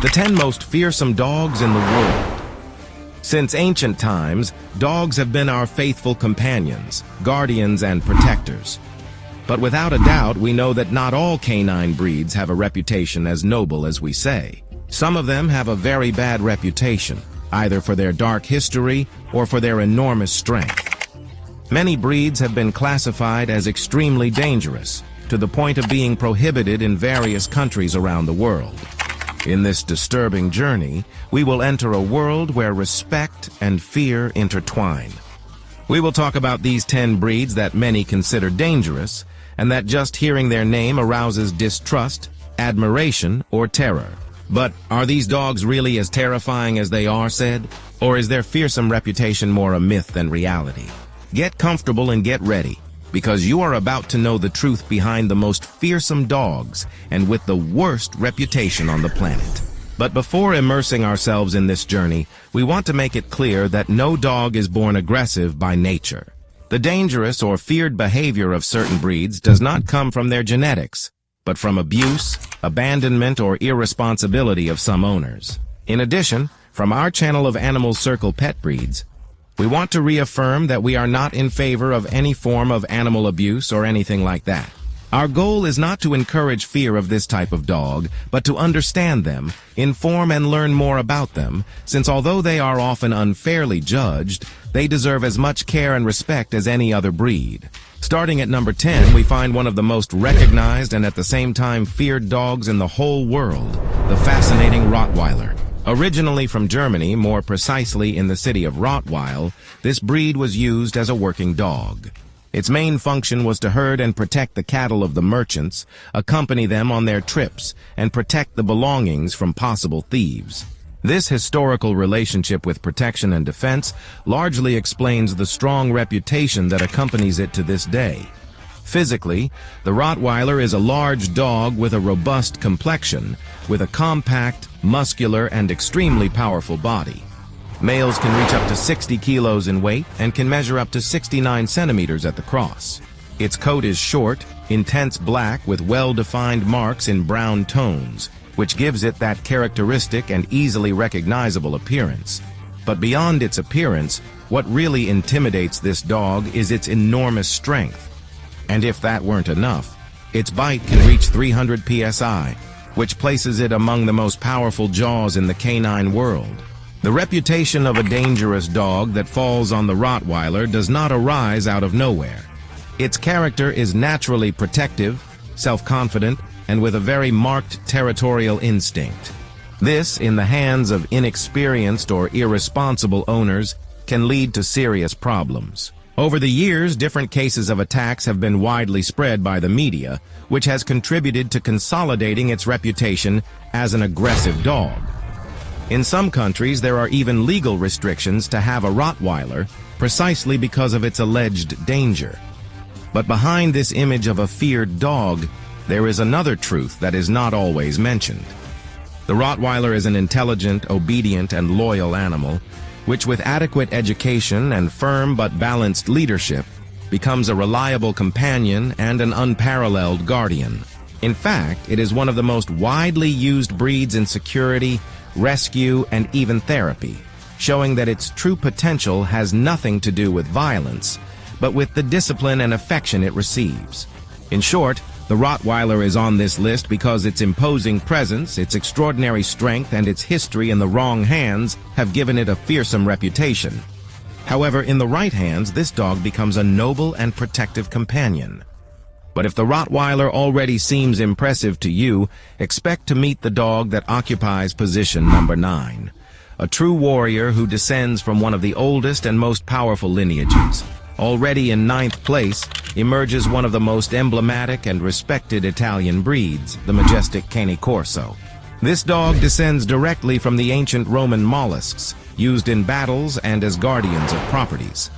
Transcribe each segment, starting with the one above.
The 10 most fearsome dogs in the world. Since ancient times, dogs have been our faithful companions, guardians, and protectors. But without a doubt, we know that not all canine breeds have a reputation as noble as we say. Some of them have a very bad reputation, either for their dark history or for their enormous strength. Many breeds have been classified as extremely dangerous, to the point of being prohibited in various countries around the world. In this disturbing journey, we will enter a world where respect and fear intertwine. We will talk about these 10 breeds that many consider dangerous, and that just hearing their name arouses distrust, admiration, or terror. But are these dogs really as terrifying as they are said? Or is their fearsome reputation more a myth than reality? Get comfortable and get ready, because you are about to know the truth behind the most fearsome dogs and with the worst reputation on the planet. But before immersing ourselves in this journey, we want to make it clear that no dog is born aggressive by nature. The dangerous or feared behavior of certain breeds does not come from their genetics, but from abuse, abandonment, or irresponsibility of some owners. In addition, from our channel of Animal Circle Pet Breeds, we want to reaffirm that we are not in favor of any form of animal abuse or anything like that. Our goal is not to encourage fear of this type of dog, but to understand them, inform and learn more about them, since although they are often unfairly judged, they deserve as much care and respect as any other breed. Starting at number 10, we find one of the most recognized and at the same time feared dogs in the whole world, the fascinating Rottweiler. Originally from Germany, more precisely in the city of Rottweil, this breed was used as a working dog. Its main function was to herd and protect the cattle of the merchants, accompany them on their trips, and protect the belongings from possible thieves. This historical relationship with protection and defense largely explains the strong reputation that accompanies it to this day. Physically, the Rottweiler is a large dog with a robust complexion, with a compact, muscular, and extremely powerful body. Males can reach up to 60 kilos in weight and can measure up to 69 centimeters at the cross. Its coat is short, intense black with well-defined marks in brown tones, which gives it that characteristic and easily recognizable appearance. But beyond its appearance, what really intimidates this dog is its enormous strength. And if that weren't enough, its bite can reach 300 psi, which places it among the most powerful jaws in the canine world. The reputation of a dangerous dog that falls on the Rottweiler does not arise out of nowhere. Its character is naturally protective, self-confident, and with a very marked territorial instinct. This, in the hands of inexperienced or irresponsible owners, can lead to serious problems. Over the years, different cases of attacks have been widely spread by the media, which has contributed to consolidating its reputation as an aggressive dog. In some countries, there are even legal restrictions to have a Rottweiler, precisely because of its alleged danger. But behind this image of a feared dog, there is another truth that is not always mentioned. The Rottweiler is an intelligent, obedient, and loyal animal, which with adequate education and firm but balanced leadership becomes a reliable companion and an unparalleled guardian. In fact, it is one of the most widely used breeds in security, rescue, and even therapy, showing that its true potential has nothing to do with violence, but with the discipline and affection it receives. In short, the Rottweiler is on this list because its imposing presence, its extraordinary strength, and its history in the wrong hands have given it a fearsome reputation. However, in the right hands, this dog becomes a noble and protective companion. But if the Rottweiler already seems impressive to you, expect to meet the dog that occupies position number 9. A true warrior who descends from one of the oldest and most powerful lineages. Already in 9th place emerges one of the most emblematic and respected Italian breeds, the majestic Cane Corso. This dog descends directly from the ancient Roman mollusks, used in battles and as guardians of properties.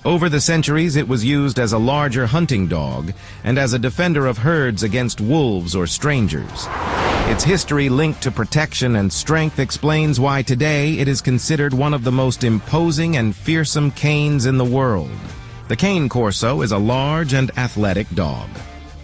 Over the centuries, it was used as a larger hunting dog and as a defender of herds against wolves or strangers. Its history linked to protection and strength explains why today it is considered one of the most imposing and fearsome canes in the world. The Cane Corso is a large and athletic dog.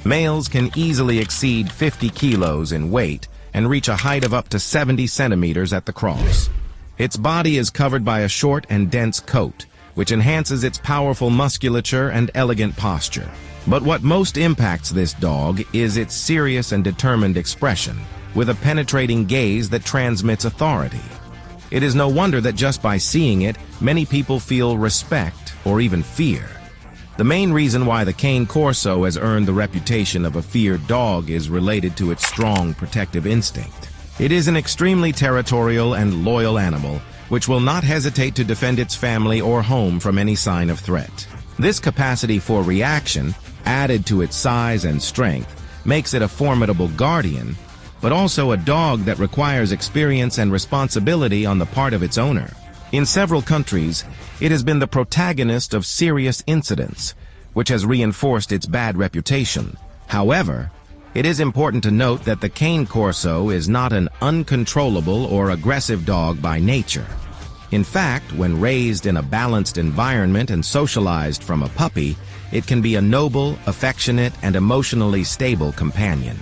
Males can easily exceed 50 kilos in weight and reach a height of up to 70 centimeters at the cross. Its body is covered by a short and dense coat, which enhances its powerful musculature and elegant posture. But what most impacts this dog is its serious and determined expression, with a penetrating gaze that transmits authority. It is no wonder that just by seeing it, many people feel respect or even fear. The main reason why the Cane Corso has earned the reputation of a feared dog is related to its strong protective instinct. It is an extremely territorial and loyal animal, which will not hesitate to defend its family or home from any sign of threat. This capacity for reaction, added to its size and strength, makes it a formidable guardian, but also a dog that requires experience and responsibility on the part of its owner. In several countries, it has been the protagonist of serious incidents, which has reinforced its bad reputation. However, it is important to note that the Cane Corso is not an uncontrollable or aggressive dog by nature. In fact, when raised in a balanced environment and socialized from a puppy, it can be a noble, affectionate, and emotionally stable companion.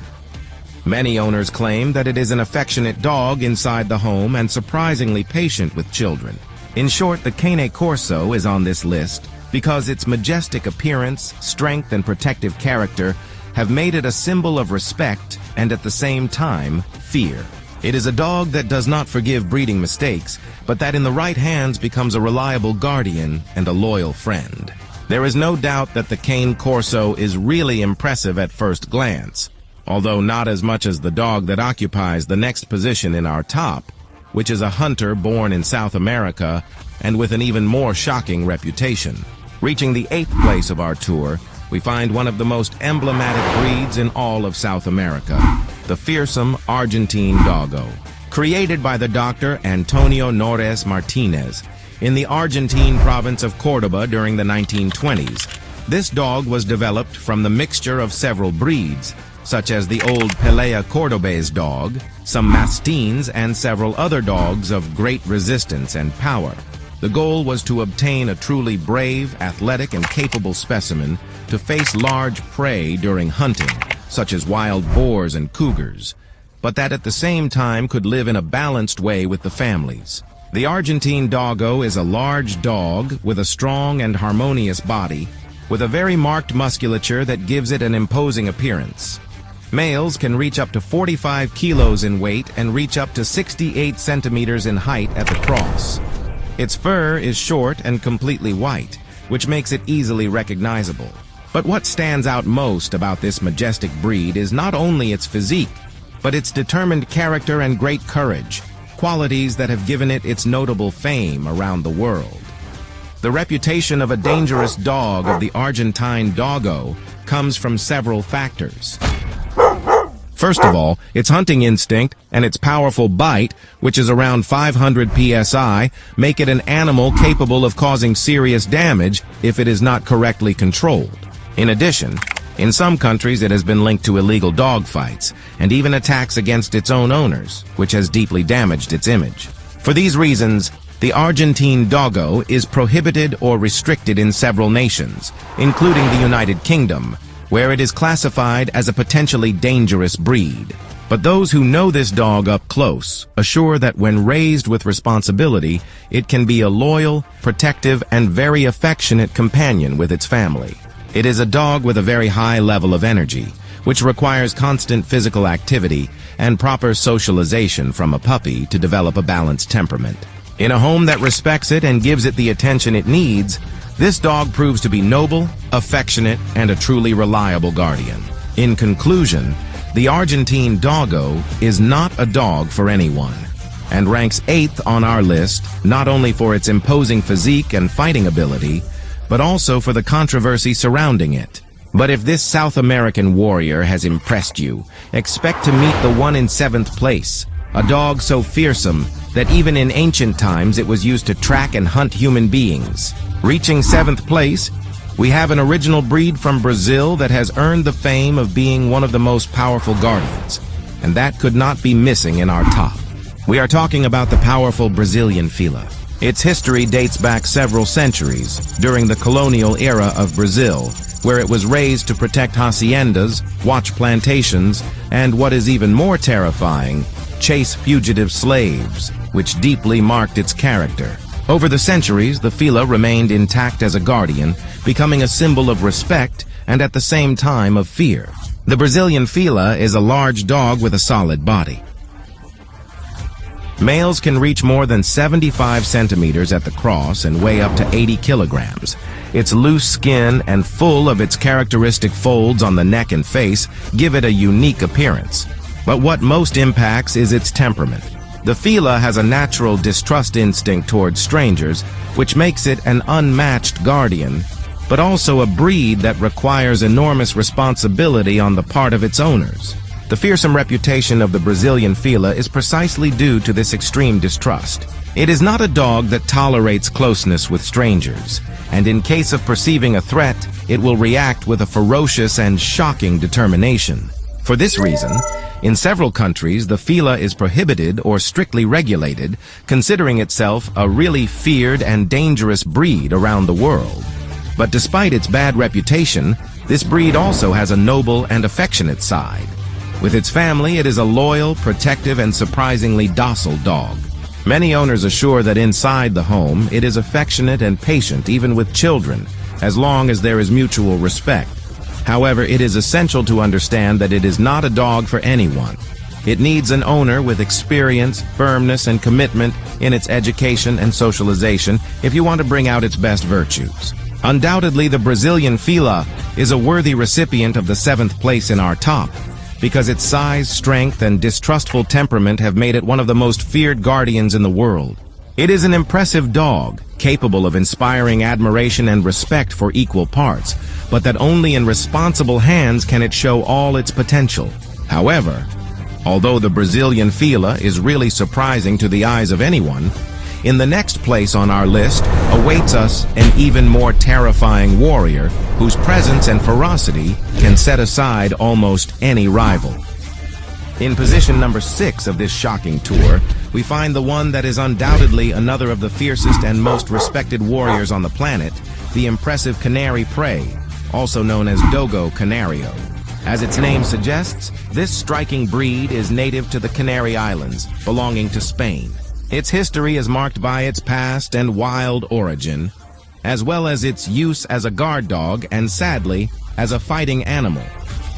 Many owners claim that it is an affectionate dog inside the home and surprisingly patient with children. In short, the Cane Corso is on this list because its majestic appearance, strength, and protective character have made it a symbol of respect and at the same time, fear. It is a dog that does not forgive breeding mistakes, but that in the right hands becomes a reliable guardian and a loyal friend. There is no doubt that the Cane Corso is really impressive at first glance, although not as much as the dog that occupies the next position in our top, which is a hunter born in South America and with an even more shocking reputation. Reaching the 8th place of our tour, we find one of the most emblematic breeds in all of South America, the Fearsome Argentine Doggo. Created by the Dr. Antonio Norres Martinez in the Argentine province of Cordoba during the 1920s, this dog was developed from the mixture of several breeds, such as the old Pelea Cordobés dog, some Mastines, and several other dogs of great resistance and power. The goal was to obtain a truly brave, athletic, and capable specimen to face large prey during hunting, such as wild boars and cougars, but that at the same time could live in a balanced way with the families. The Argentine Doggo is a large dog with a strong and harmonious body, with a very marked musculature that gives it an imposing appearance. Males can reach up to 45 kilos in weight and reach up to 68 centimeters in height at the cross. Its fur is short and completely white, which makes it easily recognizable. But what stands out most about this majestic breed is not only its physique, but its determined character and great courage, qualities that have given it its notable fame around the world. The reputation of a dangerous dog of the Argentine Doggo comes from several factors. First of all, its hunting instinct and its powerful bite, which is around 500 psi, make it an animal capable of causing serious damage if it is not correctly controlled. In addition, in some countries it has been linked to illegal dog fights and even attacks against its own owners, which has deeply damaged its image. For these reasons, the Argentine Doggo is prohibited or restricted in several nations, including the United Kingdom, where it is classified as a potentially dangerous breed. But those who know this dog up close assure that when raised with responsibility, it can be a loyal, protective, and very affectionate companion with its family. It is a dog with a very high level of energy, which requires constant physical activity and proper socialization from a puppy to develop a balanced temperament. In a home that respects it and gives it the attention it needs, this dog proves to be noble, affectionate, and a truly reliable guardian. In conclusion, the Argentine Doggo is not a dog for anyone, and ranks 8th on our list not only for its imposing physique and fighting ability, but also for the controversy surrounding it. But if this South American warrior has impressed you, expect to meet the one in 7th place, a dog so fearsome that even in ancient times it was used to track and hunt human beings. Reaching 7th place, we have an original breed from Brazil that has earned the fame of being one of the most powerful guardians, and that could not be missing in our top. We are talking about the powerful Brazilian Fila. Its history dates back several centuries, during the colonial era of Brazil, where it was raised to protect haciendas, watch plantations, and what is even more terrifying, chase fugitive slaves, which deeply marked its character. Over the centuries, the Fila remained intact as a guardian, becoming a symbol of respect and at the same time of fear. The Brazilian Fila is a large dog with a solid body. Males can reach more than 75 centimeters at the cross and weigh up to 80 kilograms. Its loose skin and full of its characteristic folds on the neck and face give it a unique appearance. But what most impacts is its temperament. The Fila has a natural distrust instinct towards strangers, which makes it an unmatched guardian, but also a breed that requires enormous responsibility on the part of its owners. The fearsome reputation of the Brazilian Fila is precisely due to this extreme distrust. It is not a dog that tolerates closeness with strangers, and in case of perceiving a threat, it will react with a ferocious and shocking determination. For this reason, in several countries, the Fila is prohibited or strictly regulated, considering itself a really feared and dangerous breed around the world. But despite its bad reputation, this breed also has a noble and affectionate side. With its family, it is a loyal, protective, and surprisingly docile dog. Many owners assure that inside the home, it is affectionate and patient even with children, as long as there is mutual respect. However, it is essential to understand that it is not a dog for anyone. It needs an owner with experience, firmness, and commitment in its education and socialization if you want to bring out its best virtues. Undoubtedly, the Brazilian Fila is a worthy recipient of the 7th place in our top, because its size, strength, and distrustful temperament have made it one of the most feared guardians in the world. It is an impressive dog, capable of inspiring admiration and respect for equal parts, but that only in responsible hands can it show all its potential. However, although the Brazilian Fila is really surprising to the eyes of anyone, in the next place on our list awaits us an even more terrifying warrior whose presence and ferocity can set aside almost any rival. In position number 6 of this shocking tour, we find the one that is undoubtedly another of the fiercest and most respected warriors on the planet, the impressive Canary Prey, also known as Dogo Canario. As its name suggests, this striking breed is native to the Canary Islands, belonging to Spain. Its history is marked by its past and wild origin, as well as its use as a guard dog and, sadly, as a fighting animal,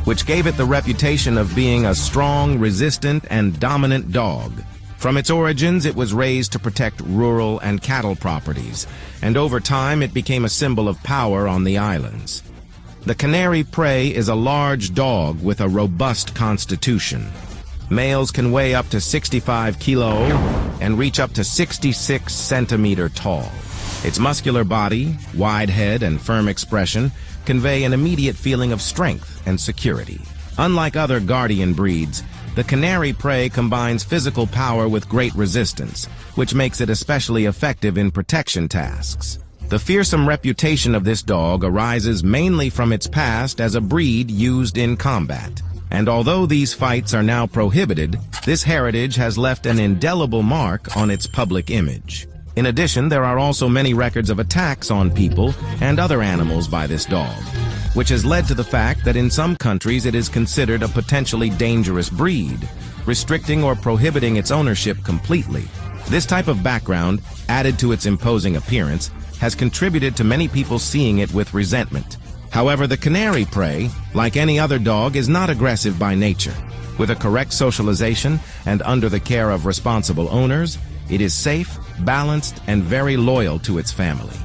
which gave it the reputation of being a strong, resistant, and dominant dog. From its origins, it was raised to protect rural and cattle properties, and over time it became a symbol of power on the islands. The Canary Prey is a large dog with a robust constitution. Males can weigh up to 65 kilo and reach up to 66 centimeter tall. Its muscular body, wide head, and firm expression convey an immediate feeling of strength and security. Unlike other guardian breeds, the Canary Prey combines physical power with great resistance, which makes it especially effective in protection tasks. The fearsome reputation of this dog arises mainly from its past as a breed used in combat. And although these fights are now prohibited, this heritage has left an indelible mark on its public image. In addition, there are also many records of attacks on people and other animals by this dog, which has led to the fact that in some countries it is considered a potentially dangerous breed, restricting or prohibiting its ownership completely. This type of background, added to its imposing appearance, has contributed to many people seeing it with resentment. However, the Canary Prey, like any other dog, is not aggressive by nature. With a correct socialization and under the care of responsible owners, it is safe, balanced, and very loyal to its family.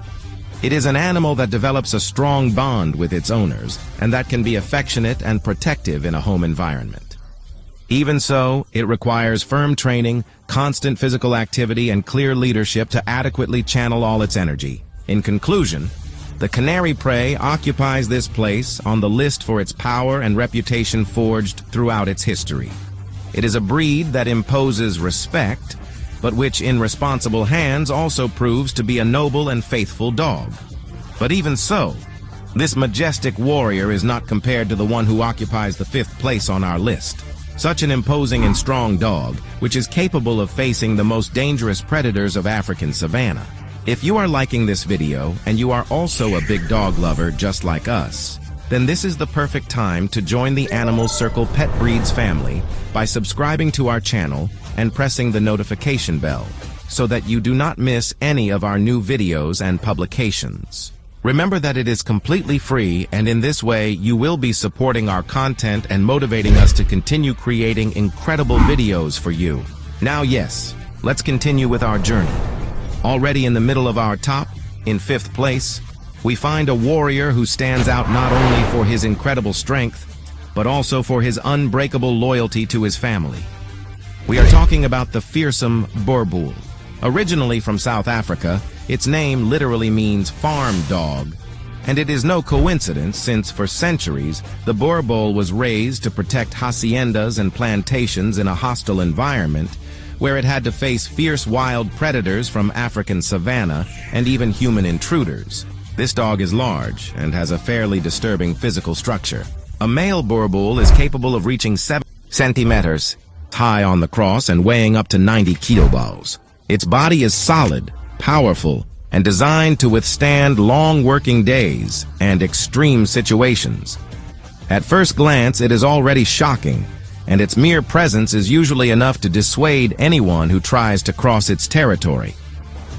It is an animal that develops a strong bond with its owners and that can be affectionate and protective in a home environment. Even so, it requires firm training, constant physical activity, and clear leadership to adequately channel all its energy. In conclusion, the Canary Prey occupies this place on the list for its power and reputation forged throughout its history. It is a breed that imposes respect, but which in responsible hands also proves to be a noble and faithful dog. But even so, this majestic warrior is not compared to the one who occupies the 5th place on our list. Such an imposing and strong dog, which is capable of facing the most dangerous predators of African savanna. If you are liking this video and you are also a big dog lover just like us, then this is the perfect time to join the Animal Circle Pet Breeds family by subscribing to our channel and pressing the notification bell so that you do not miss any of our new videos and publications. Remember that it is completely free, and in this way you will be supporting our content and motivating us to continue creating incredible videos for you. Now yes, let's continue with our journey. Already in the middle of our top, in 5th place, we find a warrior who stands out not only for his incredible strength, but also for his unbreakable loyalty to his family. We are talking about the fearsome Boerboel. Originally from South Africa, its name literally means farm dog, and it is no coincidence since for centuries the Boerboel was raised to protect haciendas and plantations in a hostile environment where it had to face fierce wild predators from African savanna and even human intruders. This dog is large and has a fairly disturbing physical structure. A male Boerboel is capable of reaching 7 centimeters high on the cross and weighing up to 90 kilograms. Its body is solid, powerful, and designed to withstand long working days and extreme situations. At first glance, it is already shocking, and its mere presence is usually enough to dissuade anyone who tries to cross its territory.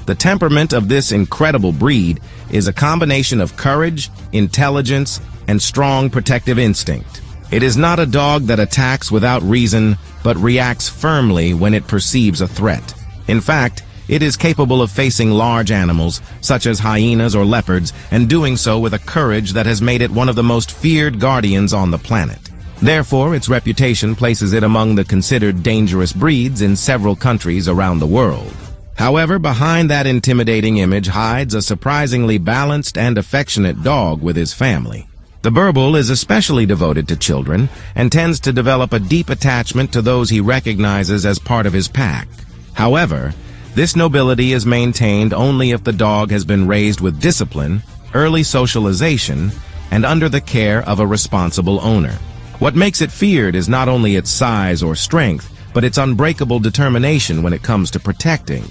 The temperament of this incredible breed is a combination of courage, intelligence, and strong protective instinct. It is not a dog that attacks without reason, but reacts firmly when it perceives a threat. In fact, it is capable of facing large animals, such as hyenas or leopards, and doing so with a courage that has made it one of the most feared guardians on the planet. Therefore, its reputation places it among the considered dangerous breeds in several countries around the world. However, behind that intimidating image hides a surprisingly balanced and affectionate dog with his family. The Boerboel is especially devoted to children and tends to develop a deep attachment to those he recognizes as part of his pack. However, this nobility is maintained only if the dog has been raised with discipline, early socialization, and under the care of a responsible owner. What makes it feared is not only its size or strength, but its unbreakable determination when it comes to protecting.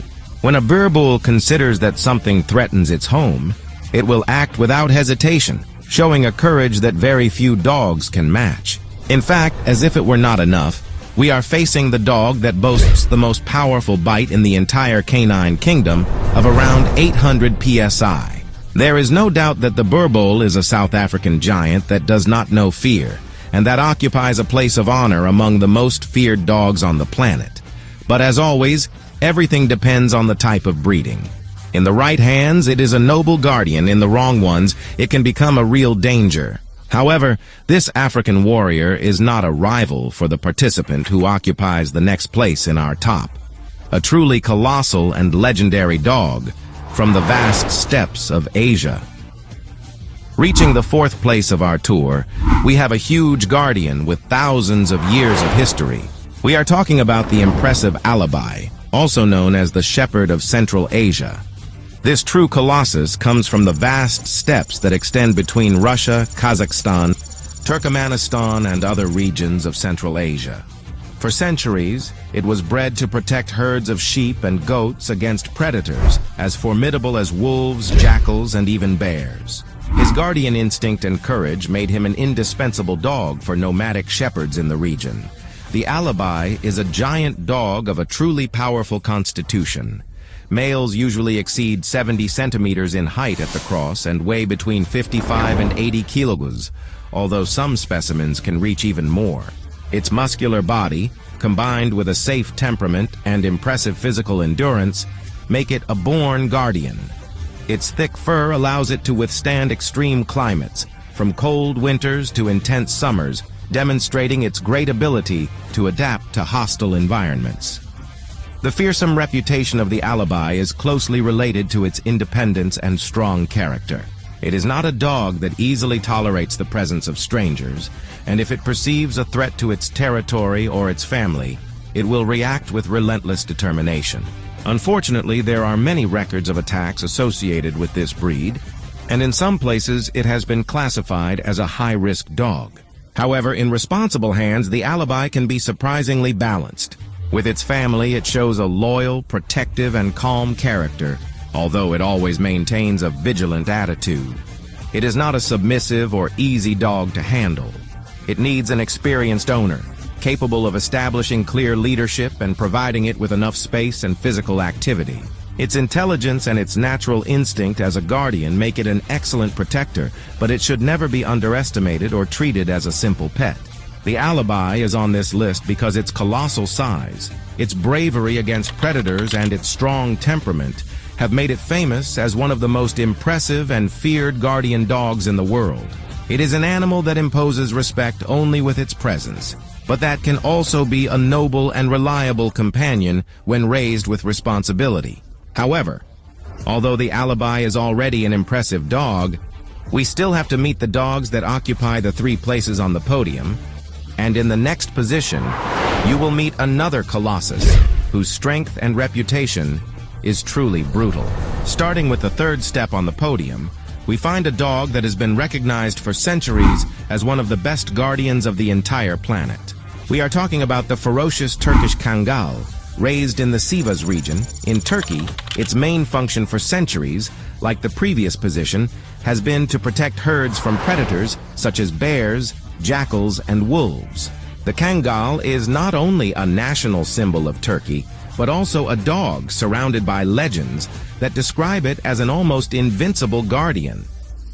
When a Boerboel considers that something threatens its home, it will act without hesitation, showing a courage that very few dogs can match. In fact, as if it were not enough, we are facing the dog that boasts the most powerful bite in the entire canine kingdom of around 800 psi. There is no doubt that the Boerboel is a South African giant that does not know fear, and that occupies a place of honor among the most feared dogs on the planet. But as always, everything depends on the type of breeding. In the right hands, it is a noble guardian. In the wrong ones, it can become a real danger. However, this African warrior is not a rival for the participant who occupies the next place in our top. A truly colossal and legendary dog from the vast steppes of Asia. Reaching the 4th place of our tour, we have a huge guardian with thousands of years of history. We are talking about the impressive Alabai, also known as the Shepherd of Central Asia. This true colossus comes from the vast steppes that extend between Russia, Kazakhstan, Turkmenistan, and other regions of Central Asia. For centuries, it was bred to protect herds of sheep and goats against predators as formidable as wolves, jackals, and even bears. His guardian instinct and courage made him an indispensable dog for nomadic shepherds in the region. The Alabai is a giant dog of a truly powerful constitution. Males usually exceed 70 centimeters in height at the cross and weigh between 55 and 80 kilograms, although some specimens can reach even more. Its muscular body, combined with a safe temperament and impressive physical endurance, make it a born guardian. Its thick fur allows it to withstand extreme climates, from cold winters to intense summers, demonstrating its great ability to adapt to hostile environments. The fearsome reputation of the Alabai is closely related to its independence and strong character. It is not a dog that easily tolerates the presence of strangers, and if it perceives a threat to its territory or its family, it will react with relentless determination. Unfortunately, there are many records of attacks associated with this breed, and in some places it has been classified as a high-risk dog. However, in responsible hands, the Alabai can be surprisingly balanced. With its family, it shows a loyal, protective, and calm character, although it always maintains a vigilant attitude. It is not a submissive or easy dog to handle. It needs an experienced owner, capable of establishing clear leadership and providing it with enough space and physical activity. Its intelligence and its natural instinct as a guardian make it an excellent protector, but it should never be underestimated or treated as a simple pet. The Alibi is on this list because its colossal size, its bravery against predators, and its strong temperament have made it famous as one of the most impressive and feared guardian dogs in the world. It is an animal that imposes respect only with its presence, but that can also be a noble and reliable companion when raised with responsibility. However, although the Alibi is already an impressive dog, we still have to meet the dogs that occupy the 3 places on the podium, and in the next position, you will meet another colossus whose strength and reputation is truly brutal. Starting with the 3rd step on the podium, we find a dog that has been recognized for centuries as one of the best guardians of the entire planet. We are talking about the ferocious Turkish Kangal, raised in the Sivas region. In Turkey, its main function for centuries, like the previous position, has been to protect herds from predators such as bears, jackals, and wolves. The Kangal is not only a national symbol of Turkey, but also a dog surrounded by legends that describe it as an almost invincible guardian.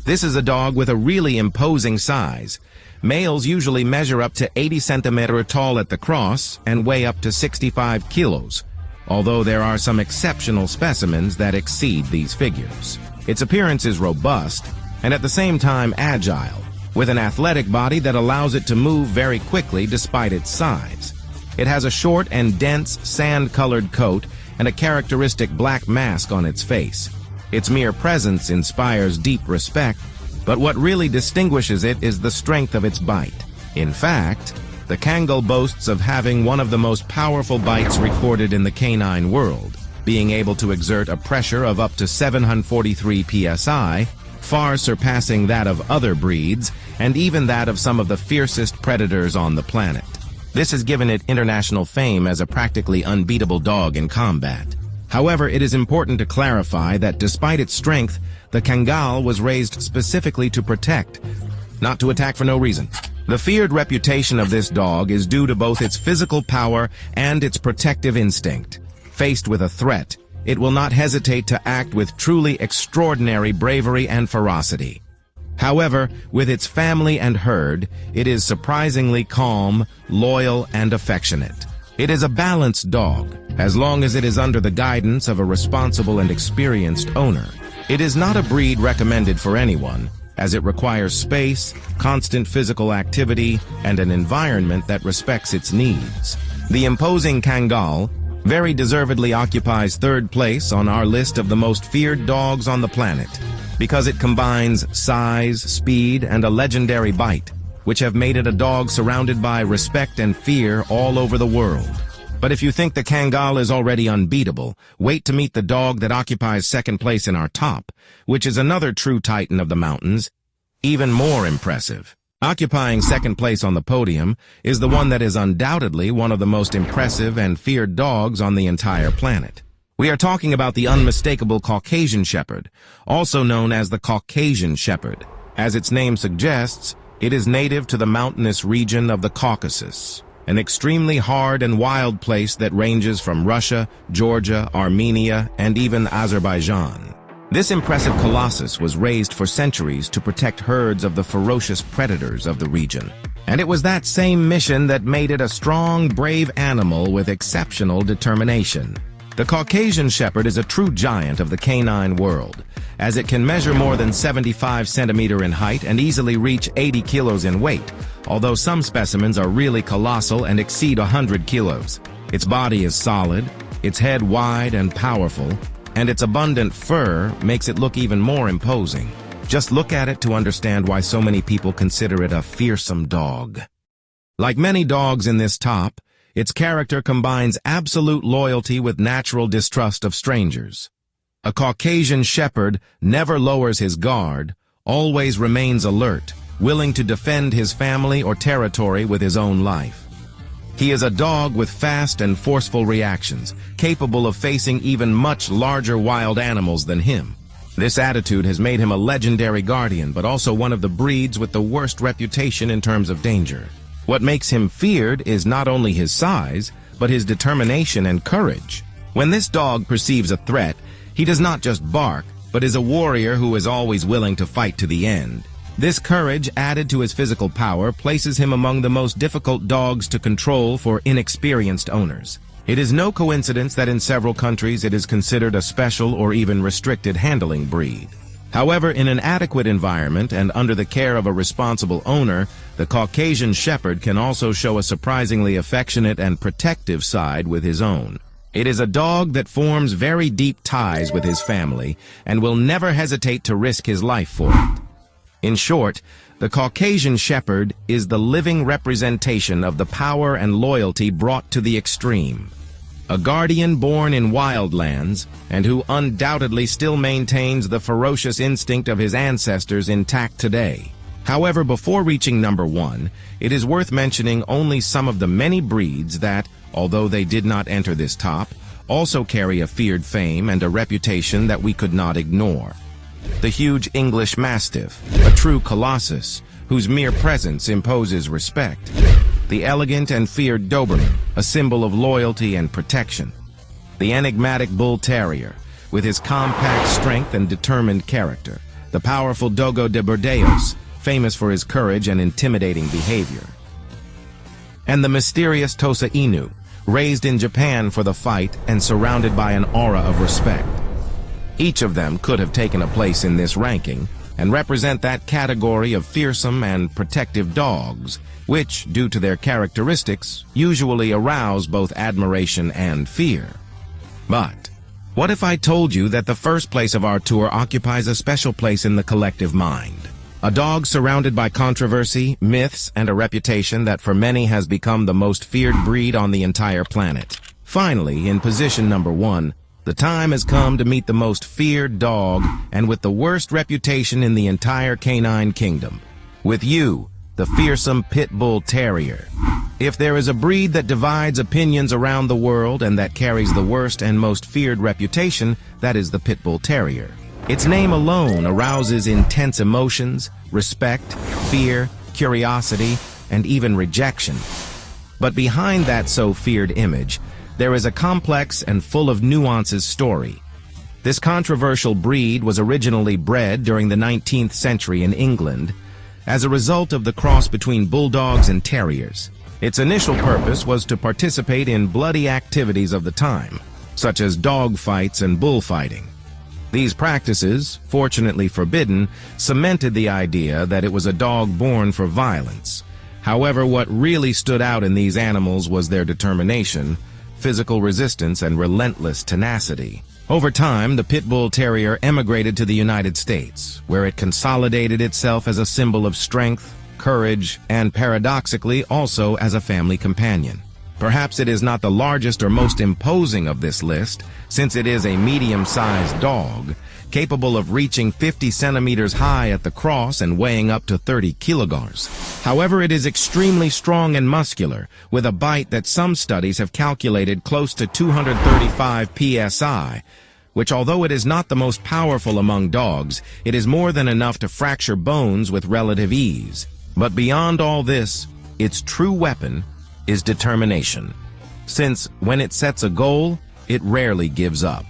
This is a dog with a really imposing size. Males usually measure up to 80 centimeters tall at the cross and weigh up to 65 kilos, although there are some exceptional specimens that exceed these figures. Its appearance is robust and at the same time agile, with an athletic body that allows it to move very quickly despite its size. It has a short and dense sand-colored coat and a characteristic black mask on its face. Its mere presence inspires deep respect, but what really distinguishes it is the strength of its bite. In fact, the Kangal boasts of having one of the most powerful bites recorded in the canine world, being able to exert a pressure of up to 743 psi, far surpassing that of other breeds and even that of some of the fiercest predators on the planet. This has given it international fame as a practically unbeatable dog in combat. However, it is important to clarify that despite its strength, the Kangal was raised specifically to protect, not to attack for no reason. The feared reputation of this dog is due to both its physical power and its protective instinct. Faced with a threat, it will not hesitate to act with truly extraordinary bravery and ferocity. However, with its family and herd, it is surprisingly calm, loyal, and affectionate. It is a balanced dog, as long as it is under the guidance of a responsible and experienced owner. It is not a breed recommended for anyone, as it requires space, constant physical activity, and an environment that respects its needs. The imposing Kangal very deservedly occupies 3rd place on our list of the most feared dogs on the planet, because it combines size, speed, and a legendary bite, which have made it a dog surrounded by respect and fear all over the world. But if you think the Kangal is already unbeatable, wait to meet the dog that occupies 2nd place in our top, which is another true titan of the mountains, even more impressive. Occupying 2nd place on the podium is the one that is undoubtedly one of the most impressive and feared dogs on the entire planet. We are talking about the unmistakable Caucasian Shepherd, also known as the Caucasian Shepherd. As its name suggests, it is native to the mountainous region of the Caucasus, an extremely hard and wild place that ranges from Russia, Georgia, Armenia, and even Azerbaijan. This impressive colossus was raised for centuries to protect herds of the ferocious predators of the region. And it was that same mission that made it a strong, brave animal with exceptional determination. The Caucasian Shepherd is a true giant of the canine world, as it can measure more than 75 centimeters in height and easily reach 80 kilos in weight, although some specimens are really colossal and exceed 100 kilos. Its body is solid, its head wide and powerful, and its abundant fur makes it look even more imposing. Just look at it to understand why so many people consider it a fearsome dog. Like many dogs in this top, its character combines absolute loyalty with natural distrust of strangers. A Caucasian Shepherd never lowers his guard, always remains alert, willing to defend his family or territory with his own life. He is a dog with fast and forceful reactions, capable of facing even much larger wild animals than him. This attitude has made him a legendary guardian, but also one of the breeds with the worst reputation in terms of danger. What makes him feared is not only his size, but his determination and courage. When this dog perceives a threat, he does not just bark, but is a warrior who is always willing to fight to the end. This courage, added to his physical power, places him among the most difficult dogs to control for inexperienced owners. It is no coincidence that in several countries it is considered a special or even restricted handling breed. However, in an adequate environment and under the care of a responsible owner, the Caucasian Shepherd can also show a surprisingly affectionate and protective side with his own. It is a dog that forms very deep ties with his family and will never hesitate to risk his life for it. In short, the Caucasian Shepherd is the living representation of the power and loyalty brought to the extreme. A guardian born in wildlands and who undoubtedly still maintains the ferocious instinct of his ancestors intact today. However, before reaching number 1, it is worth mentioning only some of the many breeds that, although they did not enter this top, also carry a feared fame and a reputation that we could not ignore. The huge English Mastiff, a true colossus, whose mere presence imposes respect. The elegant and feared Doberman, a symbol of loyalty and protection. The enigmatic Bull Terrier, with his compact strength and determined character. The powerful Dogo de Burdeos, famous for his courage and intimidating behavior. And the mysterious Tosa Inu, raised in Japan for the fight and surrounded by an aura of respect. Each of them could have taken a place in this ranking and represent that category of fearsome and protective dogs, which, due to their characteristics, usually arouse both admiration and fear. But what if I told you that the first place of our tour occupies a special place in the collective mind? A dog surrounded by controversy, myths, and a reputation that for many has become the most feared breed on the entire planet. Finally, in position number 1, the time has come to meet the most feared dog and with the worst reputation in the entire canine kingdom. With you, the fearsome Pit Bull Terrier. If there is a breed that divides opinions around the world and that carries the worst and most feared reputation, that is the Pit Bull Terrier. Its name alone arouses intense emotions, respect, fear, curiosity, and even rejection. But behind that so feared image, there is a complex and full of nuances story. This controversial breed was originally bred during the 19th century in England as a result of the cross between bulldogs and terriers. Its initial purpose was to participate in bloody activities of the time, such as dog fights and bullfighting. These practices, fortunately forbidden, cemented the idea that it was a dog born for violence. However, what really stood out in these animals was their determination, physical resistance, and relentless tenacity. Over time, the Pit Bull Terrier emigrated to the United States, where it consolidated itself as a symbol of strength, courage, and paradoxically also as a family companion. Perhaps it is not the largest or most imposing of this list, since it is a medium-sized dog, capable of reaching 50 centimeters high at the cross and weighing up to 30 kilograms. However, it is extremely strong and muscular, with a bite that some studies have calculated close to 235 psi, which, although it is not the most powerful among dogs, it is more than enough to fracture bones with relative ease. But beyond all this, its true weapon is determination, since when it sets a goal, it rarely gives up.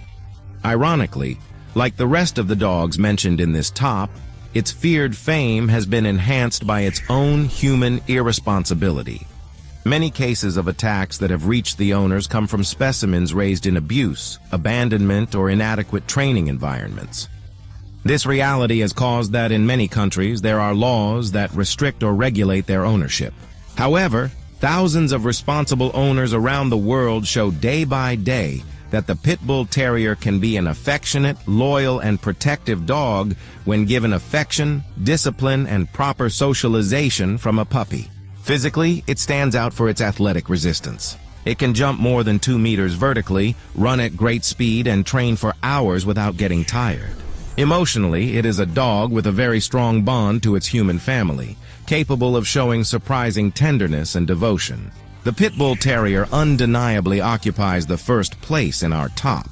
Ironically, like the rest of the dogs mentioned in this top, its feared fame has been enhanced by its own human irresponsibility. Many cases of attacks that have reached the owners come from specimens raised in abuse, abandonment, or inadequate training environments. This reality has caused that in many countries there are laws that restrict or regulate their ownership. However, thousands of responsible owners around the world show day by day that the Pit Bull Terrier can be an affectionate, loyal, and protective dog when given affection, discipline, and proper socialization from a puppy. Physically, it stands out for its athletic resistance. It can jump more than 2 meters vertically, run at great speed, and train for hours without getting tired. Emotionally, it is a dog with a very strong bond to its human family, capable of showing surprising tenderness and devotion. The Pit Bull Terrier undeniably occupies the first place in our top,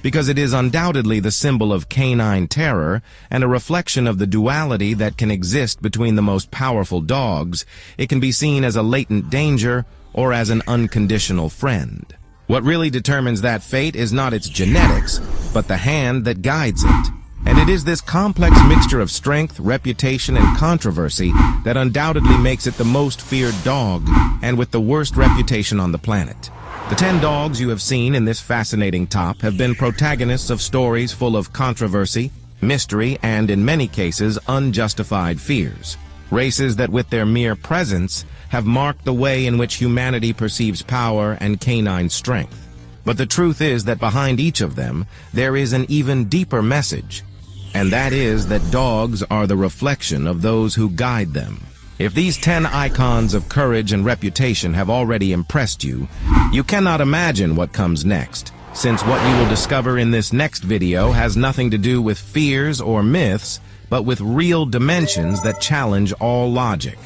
because it is undoubtedly the symbol of canine terror and a reflection of the duality that can exist between the most powerful dogs. It can be seen as a latent danger or as an unconditional friend. What really determines that fate is not its genetics, but the hand that guides it. And it is this complex mixture of strength, reputation, and controversy that undoubtedly makes it the most feared dog, and with the worst reputation on the planet. The 10 dogs you have seen in this fascinating top have been protagonists of stories full of controversy, mystery, and in many cases, unjustified fears. Races that with their mere presence have marked the way in which humanity perceives power and canine strength. But the truth is that behind each of them, there is an even deeper message. And that is that dogs are the reflection of those who guide them. If these 10 icons of courage and reputation have already impressed you, you cannot imagine what comes next, since what you will discover in this next video has nothing to do with fears or myths, but with real dimensions that challenge all logic.